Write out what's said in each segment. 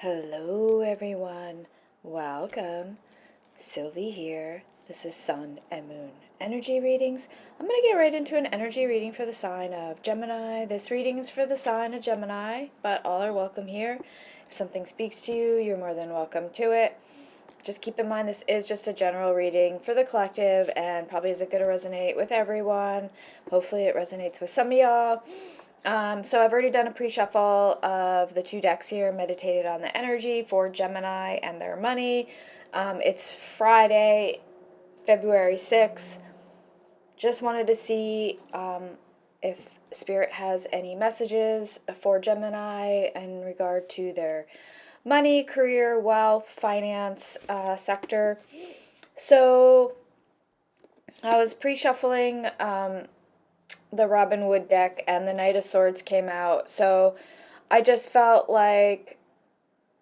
Hello everyone, welcome. Sylvie here. This is Sun and Moon energy readings. I'm going to get right into an energy reading for the sign of Gemini. This reading is for the sign of Gemini, but all are welcome here. If something speaks to you, you're more than welcome to it. Just keep in mind this is just a general reading for the collective and probably isn't going to resonate with everyone. Hopefully it resonates with some of y'all. So I've already done a pre-shuffle of the two decks here, meditated on the energy for Gemini and their money. It's Friday, February 6th. Just wanted to see if Spirit has any messages for Gemini in regard to their money, career, wealth, finance sector. So I was pre-shuffling the Robin Hood deck and the Knight of Swords came out. So I just felt like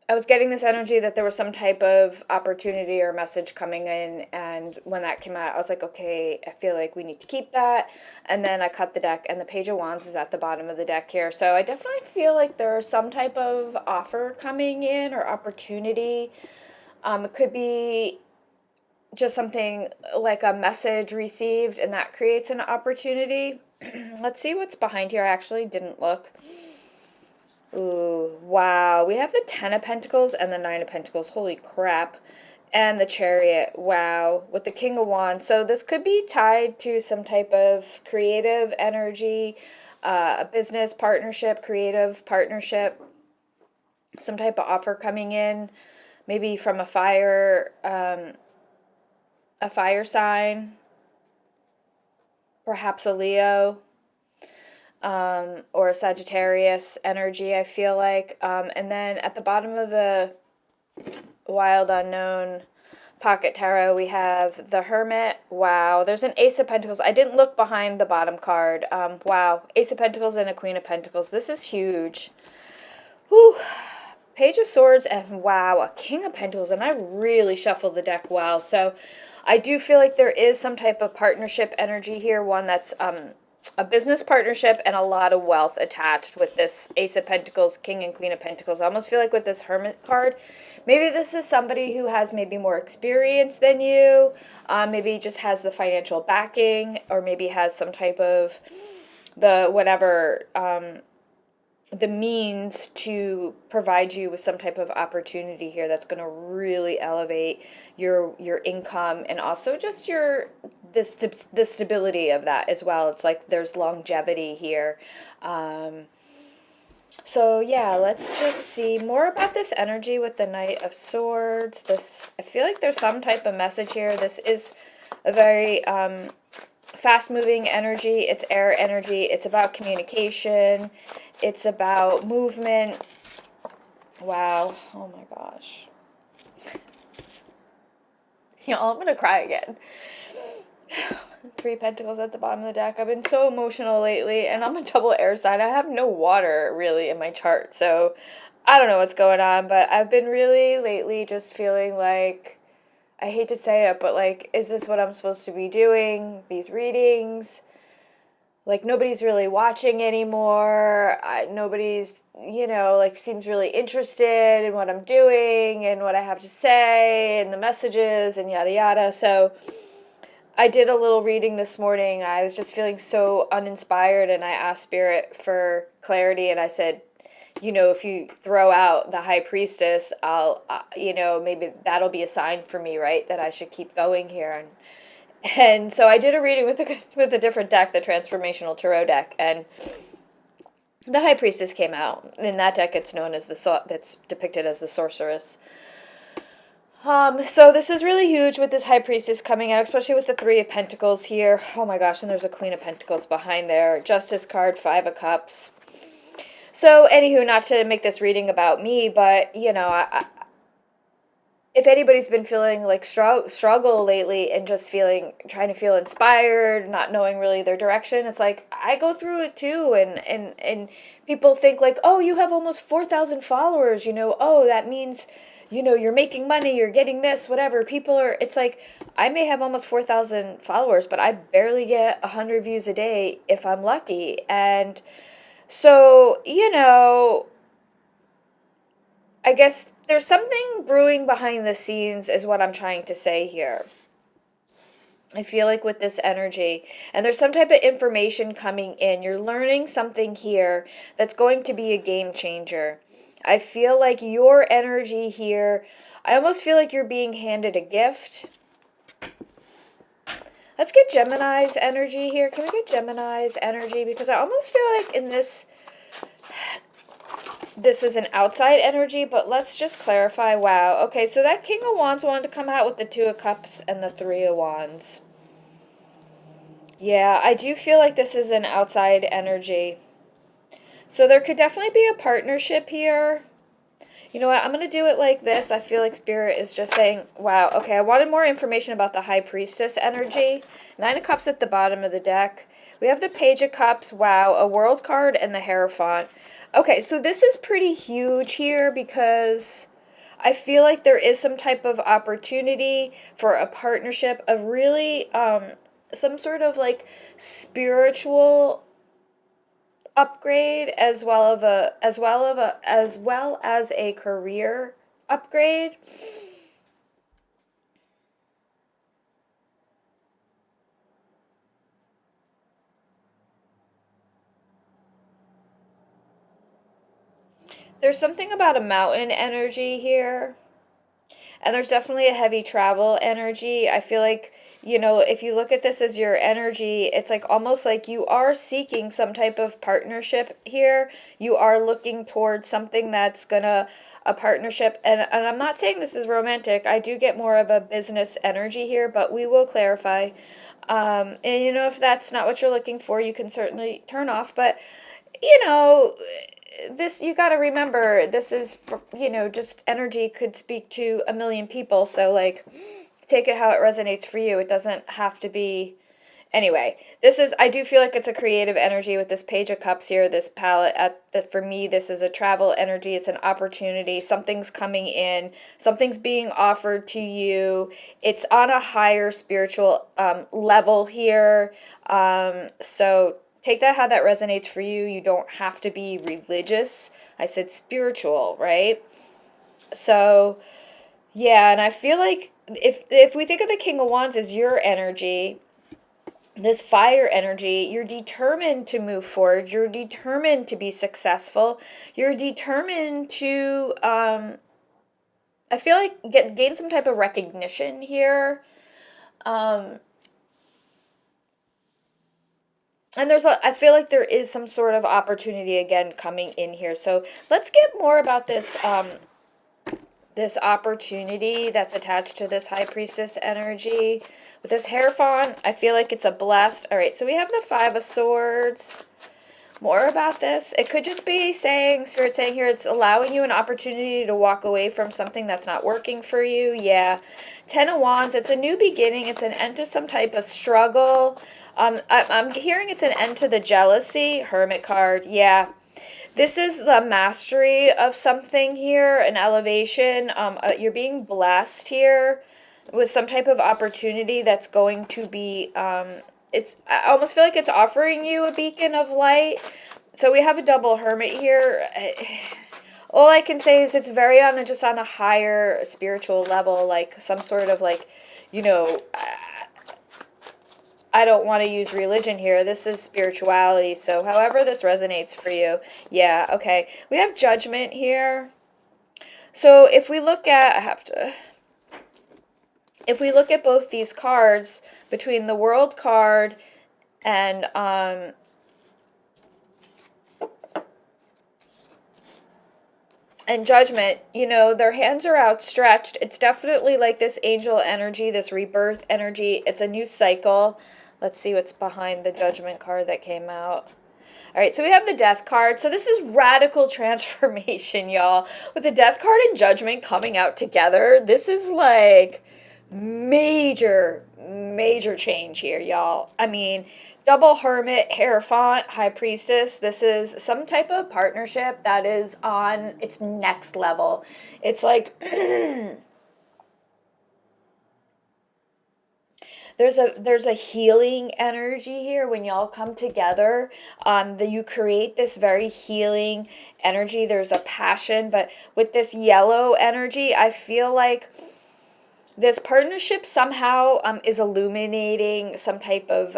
I was getting this energy that there was some type of opportunity or message coming in. And when that came out, I was like, okay, I feel like we need to keep that. And then I cut the deck and the Page of Wands is at the bottom of the deck here. So I definitely feel like there's some type of offer coming in or opportunity. It could be just something like a message received and that creates an opportunity. Let's see what's behind here. I actually didn't look. Ooh, wow. We have the 10 of Pentacles and the 9 of Pentacles. Holy crap. And the Chariot. Wow. With the King of Wands. So this could be tied to some type of creative energy, a business partnership, creative partnership, some type of offer coming in, maybe from a fire sign, perhaps a Leo, or a Sagittarius energy, I feel like. And then at the bottom of the Wild Unknown Pocket Tarot, we have the Hermit. Wow, there's an Ace of Pentacles. I didn't look behind the bottom card. Wow, Ace of Pentacles and a Queen of Pentacles. This is huge. Whew. Page of Swords and wow, a King of Pentacles. And I really shuffled the deck well. So I do feel like there is some type of partnership energy here. One that's a business partnership and a lot of wealth attached with this Ace of Pentacles, King and Queen of Pentacles. I almost feel like with this Hermit card, maybe this is somebody who has maybe more experience than you, maybe just has the financial backing, or maybe has some type of the means to provide you with some type of opportunity here that's going to really elevate your income and also just the stability of that as well. It's like there's longevity here. So yeah, let's just see more about this energy with the Knight of Swords. I feel like there's some type of message here. This is a very fast-moving energy. It's air energy. It's about communication. It's about movement. Wow. Oh my gosh. Y'all, I'm going to cry again. 3 Pentacles at the bottom of the deck. I've been so emotional lately, and I'm a double air sign. I have no water, really, in my chart, so I don't know what's going on, but I've been really, lately, just feeling like, I hate to say it, but, like, is this what I'm supposed to be doing? These readings? Like, nobody's really watching anymore. Nobody's, like, seems really interested in what I'm doing and what I have to say and the messages and yada yada. So I did a little reading this morning. I was just feeling so uninspired, and I asked Spirit for clarity, and I said, if you throw out the High Priestess, I'll, maybe that'll be a sign for me, right, that I should keep going here. And so I did a reading with a different deck, the Transformational Tarot deck, and the High Priestess came out. In that deck, it's known as that's depicted as the Sorceress. So this is really huge with this High Priestess coming out, especially with the 3 of Pentacles here. Oh my gosh, and there's a Queen of Pentacles behind there. Justice card, 5 of Cups. So, anywho, not to make this reading about me, but, if anybody's been feeling like struggle lately and just trying to feel inspired, not knowing really their direction, it's like, I go through it too. And people think like, oh, you have almost 4,000 followers, oh, that means, you're making money, you're getting this, whatever. It's like, I may have almost 4,000 followers, but I barely get 100 views a day if I'm lucky. And so, I guess there's something brewing behind the scenes is what I'm trying to say here. I feel like with this energy, and there's some type of information coming in. You're learning something here that's going to be a game changer. I feel like your energy here, I almost feel like you're being handed a gift. Let's get Gemini's energy here. Can we get Gemini's energy? Because I almost feel like in this is an outside energy, but let's just clarify. Wow. Okay, so that King of Wands wanted to come out with the Two of Cups and the Three of Wands. Yeah, I do feel like this is an outside energy. So there could definitely be a partnership here. You know what? I'm going to do it like this. I feel like Spirit is just saying, wow, okay, I wanted more information about the High Priestess energy. Nine of Cups at the bottom of the deck. We have the Page of Cups, wow, a World card, and the Hierophant. Okay, so this is pretty huge here because I feel like there is some type of opportunity for a partnership, a really, some sort of like spiritual upgrade as well as a career upgrade. There's something about a mountain energy here. And there's definitely a heavy travel energy. I feel like, if you look at this as your energy, it's like almost like you are seeking some type of partnership here. You are looking towards something that's gonna, a partnership. And I'm not saying this is romantic. I do get more of a business energy here, but we will clarify. And if that's not what you're looking for, you can certainly turn off. But, you know, this, you got to remember, this is just energy could speak to a million people, so like take it how it resonates for you. It doesn't have to be. Anyway, I do feel like it's a creative energy with this Page of Cups here, this palette. For me, this is a travel energy. It's an opportunity. Something's coming in. Something's being offered to you. It's on a higher spiritual level here. So take that how that resonates for you. You don't have to be religious. I said spiritual, right? So, yeah, and I feel like if we think of the King of Wands as your energy, this fire energy, you're determined to move forward. You're determined to be successful. You're determined to, I feel like, gain some type of recognition here. And I feel like there is some sort of opportunity again coming in here. So let's get more about this, this opportunity that's attached to this High Priestess energy. With this Hierophant, I feel like it's a blessed. All right, so we have the Five of Swords. More about this. It could just be saying, Spirit saying here, it's allowing you an opportunity to walk away from something that's not working for you. Yeah. Ten of Wands, it's a new beginning. It's an end to some type of struggle. I'm hearing it's an end to the jealousy. Hermit card. Yeah. This is the mastery of something here, an elevation. You're being blessed here with some type of opportunity that's going to be, I almost feel like it's offering you a beacon of light. So we have a double Hermit here. All I can say is it's very just on a higher spiritual level, like some sort of like, I don't want to use religion here. This is spirituality. So however this resonates for you. Yeah, okay. We have Judgment here. So if we look at, if we look at both these cards, between the World card and Judgment, their hands are outstretched. It's definitely like this angel energy, this rebirth energy. It's a new cycle. Let's see what's behind the Judgment card that came out. All right, so we have the Death card. So this is radical transformation, y'all. With the Death card and Judgment coming out together, this is like major change here, y'all. I mean, double Hermit, Hierophant, High Priestess. This is some type of partnership that is on its next level. It's like there's a healing energy here when y'all come together. That you create this very healing energy. There's a passion, but with this yellow energy, I feel like this partnership somehow is illuminating some type of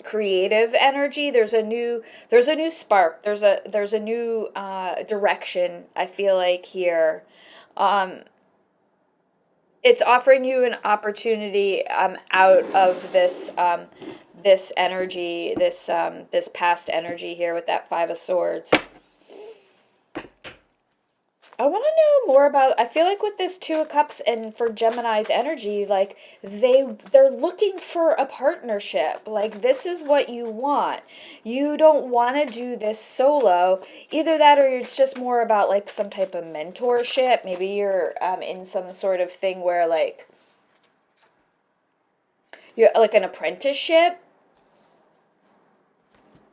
creative energy. There's a new spark. There's a new direction. I feel like here, it's offering you an opportunity out of this energy, this past energy here with that Five of Swords. I want to know more about, I feel like with this Two of Cups and for Gemini's energy, like they're looking for a partnership. Like this is what you want. You don't want to do this solo. Either that or it's just more about like some type of mentorship. Maybe you're in some sort of thing where like you're like an apprenticeship.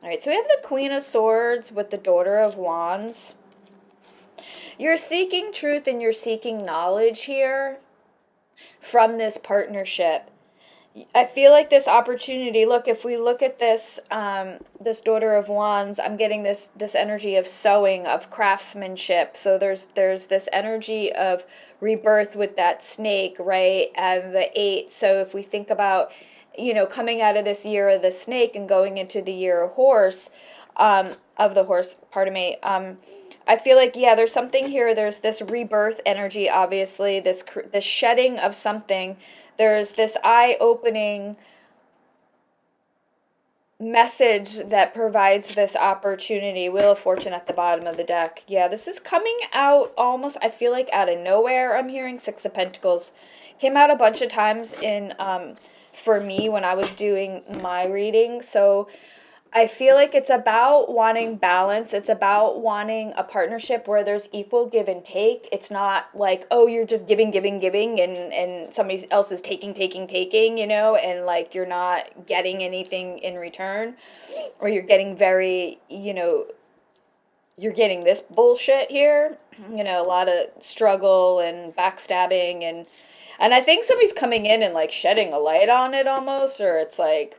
All right, so we have the Queen of Swords with the Daughter of Wands. You're seeking truth and you're seeking knowledge here from this partnership. I feel like this opportunity, look, if we look at this this Daughter of Wands, I'm getting this energy of sewing, of craftsmanship. So there's this energy of rebirth with that snake, right? And the 8. So if we think about, you know, coming out of this year of the snake and going into the year of horse, of the horse, pardon me, I feel like, yeah, there's something here. There's this rebirth energy, obviously, this shedding of something. There's this eye-opening message that provides this opportunity. Wheel of Fortune at the bottom of the deck. Yeah, this is coming out almost, I feel like, out of nowhere. I'm hearing Six of Pentacles. Came out a bunch of times in, for me when I was doing my reading. So I feel like it's about wanting balance. It's about wanting a partnership where there's equal give and take. It's not like, oh, you're just giving, and somebody else is taking, you know, and like you're not getting anything in return, or you're getting very, you know, you're getting this bullshit here, you know, a lot of struggle and backstabbing, and I think somebody's coming in and like shedding a light on it almost, or it's like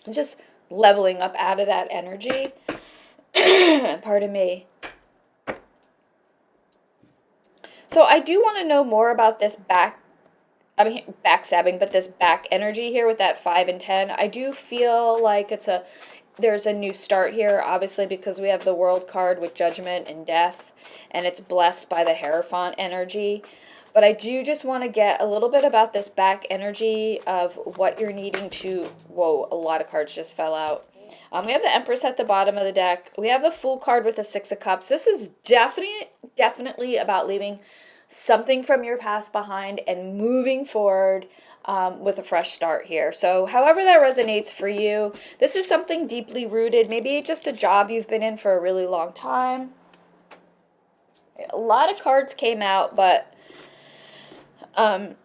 just leveling up out of that energy. Pardon me. So I do want to know more about this backstabbing, but this back energy here with that 5 and 10. I do feel like there's a new start here, obviously, because we have the World card with Judgment and Death, and it's blessed by the Hierophant energy. But I do just want to get a little bit about this back energy of what you're needing to... Whoa, a lot of cards just fell out. We have the Empress at the bottom of the deck. We have the Fool card with the Six of Cups. This is definitely about leaving something from your past behind and moving forward with a fresh start here. So however that resonates for you, this is something deeply rooted. Maybe just a job you've been in for a really long time. A lot of cards came out, but... it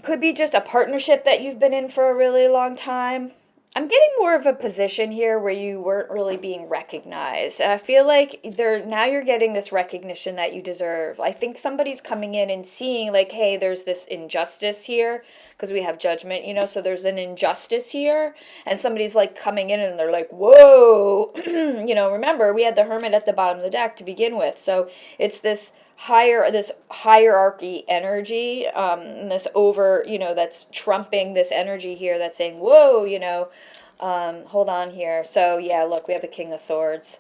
could be just a partnership that you've been in for a really long time. I'm getting more of a position here where you weren't really being recognized. And I feel like now you're getting this recognition that you deserve. I think somebody's coming in and seeing like, hey, there's this injustice here because we have Judgment, you know, so there's an injustice here. And somebody's like coming in and they're like, whoa, you know, remember we had the Hermit at the bottom of the deck to begin with. So it's this hierarchy energy, this over, you know, that's trumping this energy here that's saying, whoa, you know, hold on here. So yeah, look, we have the King of Swords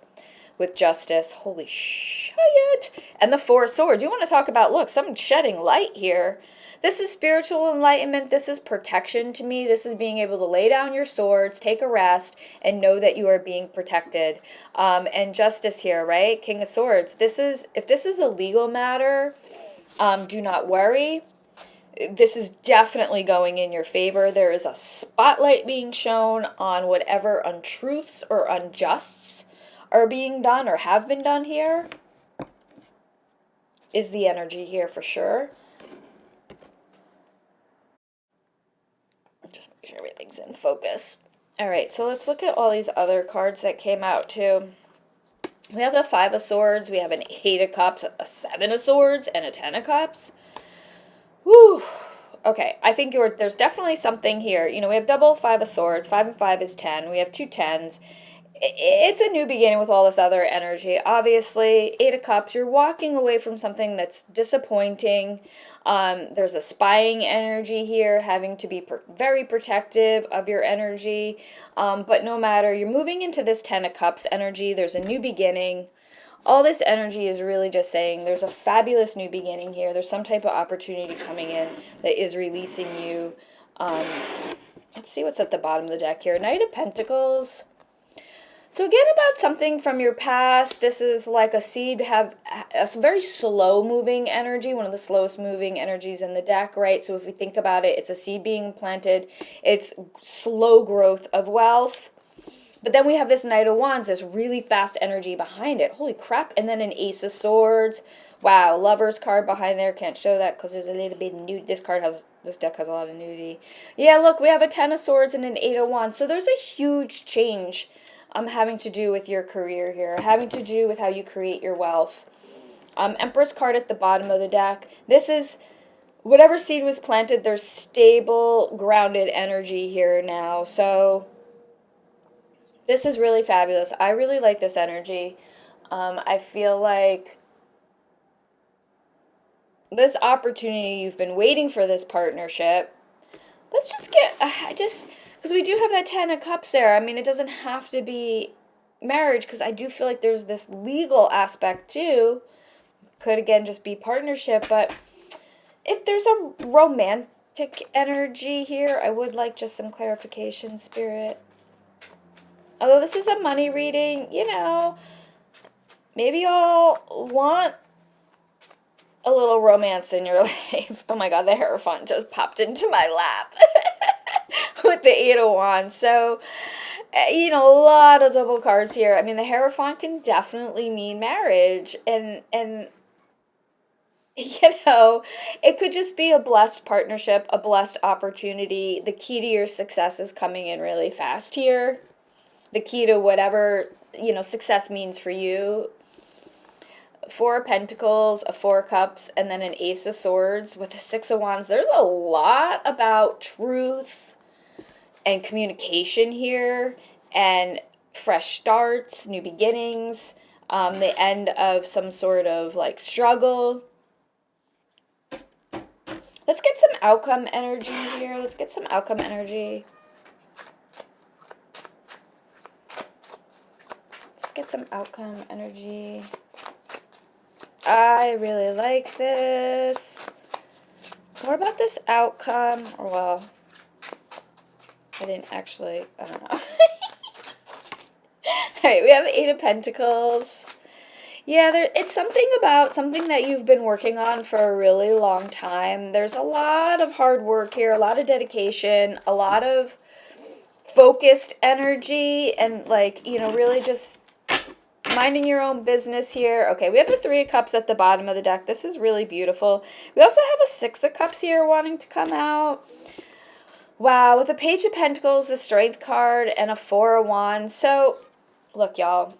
with Justice. Holy shit. And the Four of Swords. You want to talk about, look, something shedding light here. This is spiritual enlightenment. This is protection to me. This is being able to lay down your swords, take a rest, and know that you are being protected. And justice here, right? King of Swords. If this is a legal matter, do not worry. This is definitely going in your favor. There is a spotlight being shown on whatever untruths or unjusts are being done or have been done here. Is the energy here for sure. Just make sure everything's in focus. All right, so let's look at all these other cards that came out too. We have the Five of Swords, we have an 8 of Cups, a 7 of Swords, and a 10 of Cups. Whew. Okay, I think there's definitely something here. You know, we have double five of swords. 5 and 5 is 10. We have two tens. It's a new beginning with all this other energy. Obviously, 8 of Cups, you're walking away from something that's disappointing. There's a spying energy here, having to be very protective of your energy. But no matter, you're moving into this 10 of Cups energy. There's a new beginning. All this energy is really just saying there's a fabulous new beginning here. There's some type of opportunity coming in that is releasing you. Let's see what's at the bottom of the deck here. Knight of Pentacles. So again, about something from your past. This is like a seed, have a very slow moving energy, one of the slowest moving energies in the deck, right? So if we think about it, it's a seed being planted. It's slow growth of wealth. But then we have this Knight of Wands, this really fast energy behind it. Holy crap. And then an Ace of Swords. Wow, Lover's card behind there. Can't show that because there's a little bit of nudity. This deck has a lot of nudity. Yeah, look, we have a 10 of Swords and an 8 of Wands. So there's a huge change having to do with your career here, having to do with how you create your wealth. Empress card at the bottom of the deck. This is whatever seed was planted, there's stable, grounded energy here now. So this is really fabulous. I really like this energy. I feel like this opportunity, you've been waiting for this partnership. Let's just get, because we do have that 10 of Cups there. I mean, it doesn't have to be marriage, because I do feel like there's this legal aspect too. Could, again, just be partnership. But if there's a romantic energy here, I would like just some clarification, Spirit. Although this is a money reading, you know, maybe y'all want a little romance in your life. Oh my God, the Hierophant just popped into my lap with the 8 of Wands. So, you know, a lot of double cards here. I mean, the Hierophant can definitely mean marriage. And you know, it could just be a blessed partnership, a blessed opportunity. The key to your success is coming in really fast here. The key to whatever, you know, success means for you. 4 of Pentacles, a 4 of Cups, and then an Ace of Swords with a 6 of Wands. There's a lot about truth and communication here, and fresh starts, new beginnings, the end of some sort of like struggle. Let's get some outcome energy here. Let's get some outcome energy. Let's get some outcome energy. I really like this. More about this outcome. Or, well, I don't know. Alright, we have 8 of Pentacles. Yeah, it's something about something that you've been working on for a really long time. There's a lot of hard work here, a lot of dedication, a lot of focused energy, and, like, you know, really just minding your own business here. Okay, we have the 3 of Cups at the bottom of the deck. This is really beautiful. We also have a 6 of Cups here wanting to come out. Wow, with a Page of Pentacles, the Strength card, and a 4 of Wands. So, look, y'all.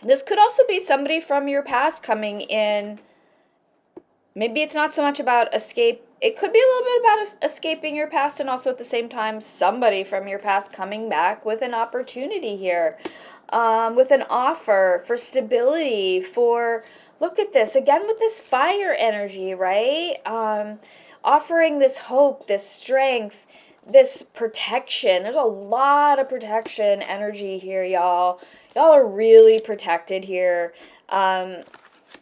This could also be somebody from your past coming in. Maybe it's not so much about escape. It could be a little bit about escaping your past, and also at the same time, somebody from your past coming back with an opportunity here. With an offer for stability, for, look at this, again with this fire energy, right? Offering this hope, this strength, this protection. There's a lot of protection energy here, y'all. Y'all are really protected here.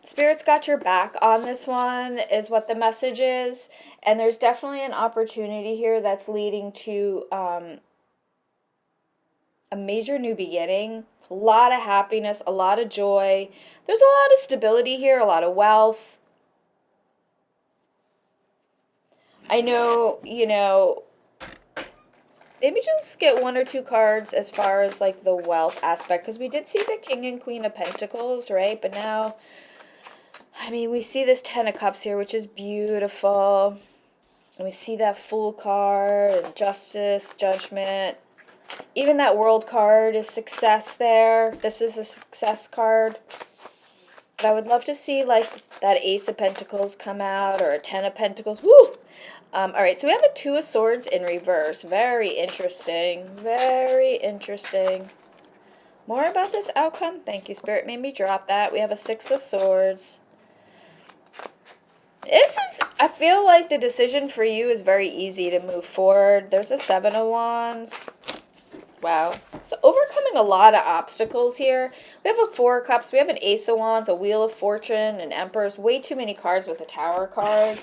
Spirit's got your back on this one is what the message is. And there's definitely an opportunity here that's leading to a major new beginning. A lot of happiness, a lot of joy. There's a lot of stability here, a lot of wealth. I know, you know, maybe just get 1 or 2 cards as far as like the wealth aspect, because we did see the King and Queen of Pentacles, right? But now, I mean, we see this 10 of Cups here, which is beautiful. And we see that Fool card, and Justice, Judgment. Even that World card is success there. This is a success card. But I would love to see like that Ace of Pentacles come out, or a 10 of Pentacles. Woo! All right, so we have a Two of Swords in reverse. Very interesting. Very interesting. More about this outcome. Thank you, Spirit made me drop that. We have a Six of Swords. I feel like the decision for you is very easy to move forward. There's a Seven of Wands. Wow. So overcoming a lot of obstacles here. We have a Four of Cups. We have an Ace of Wands, a Wheel of Fortune, an Empress. Way too many cards with a Tower card.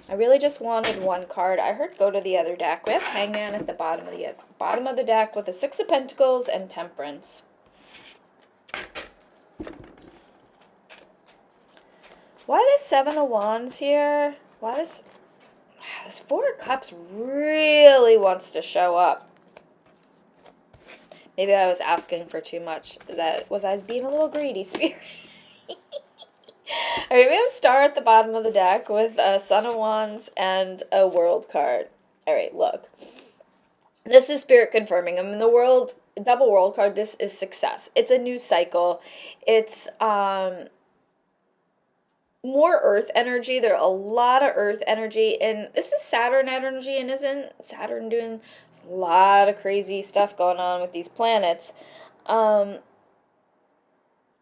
I really just wanted one card. I heard go to the other deck. We have Hangman at the bottom of the deck with a Six of Pentacles and Temperance. Why this Seven of Wands here? Why this Four of Cups really wants to show up? Maybe I was asking for too much. Was I being a little greedy, Spirit? Alright, we have a Star at the bottom of the deck with a Son of Wands and a World card. Alright, look. This is Spirit confirming. I'm in the World, double World card. This is success. It's a new cycle. It's more earth energy. There are a lot of earth energy, and this is Saturn energy, and isn't Saturn doing a lot of crazy stuff going on with these planets?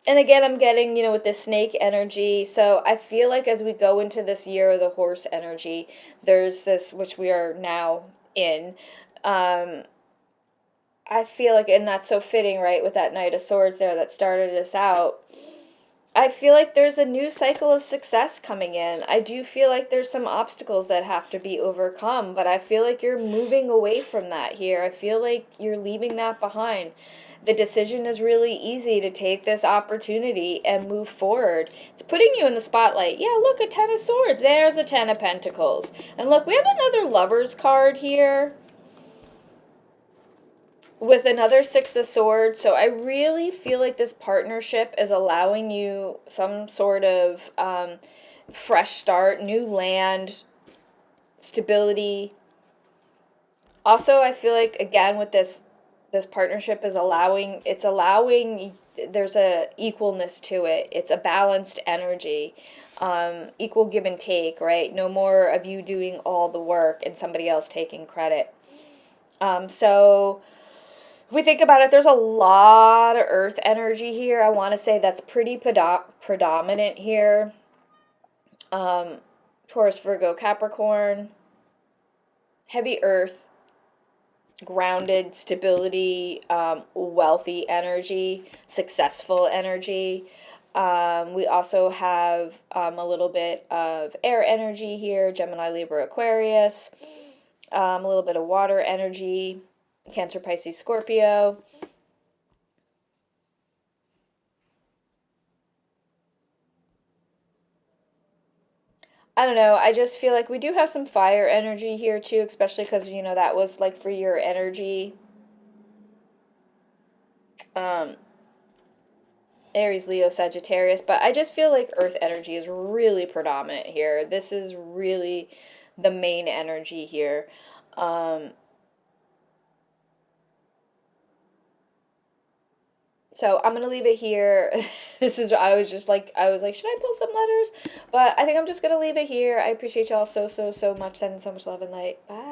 And again, I'm getting, with this snake energy. So I feel like as we go into this year of the horse energy, there's this, which we are now in. I feel like, and that's so fitting, right, with that Knight of Swords there that started us out. I feel like there's a new cycle of success coming in. I do feel like there's some obstacles that have to be overcome, but I feel like you're moving away from that here. I feel like you're leaving that behind. The decision is really easy to take this opportunity and move forward. It's putting you in the spotlight. Yeah, look, a Ten of Swords. There's a Ten of Pentacles. And look, we have another Lover's card here with another Six of Swords. So I really feel like this partnership is allowing you some sort of fresh start, new land, stability. Also, I feel like, again, with this partnership is allowing, there's a equalness to it. It's a balanced energy, equal give and take, right? No more of you doing all the work and somebody else taking credit. So if we think about it, there's a lot of earth energy here. I want to say that's pretty predominant here. Taurus, Virgo, Capricorn, heavy earth, grounded, stability, wealthy energy, successful energy. We also have a little bit of air energy here, Gemini, Libra, Aquarius, a little bit of water energy, Cancer, Pisces, Scorpio. I don't know. I just feel like we do have some fire energy here too, especially because, that was like for your energy. Aries, Leo, Sagittarius. But I just feel like earth energy is really predominant here. This is really the main energy here. So I'm going to leave it here. I was like, should I pull some letters? But I think I'm just going to leave it here. I appreciate y'all so, so, so much. Sending so much love and light. Bye.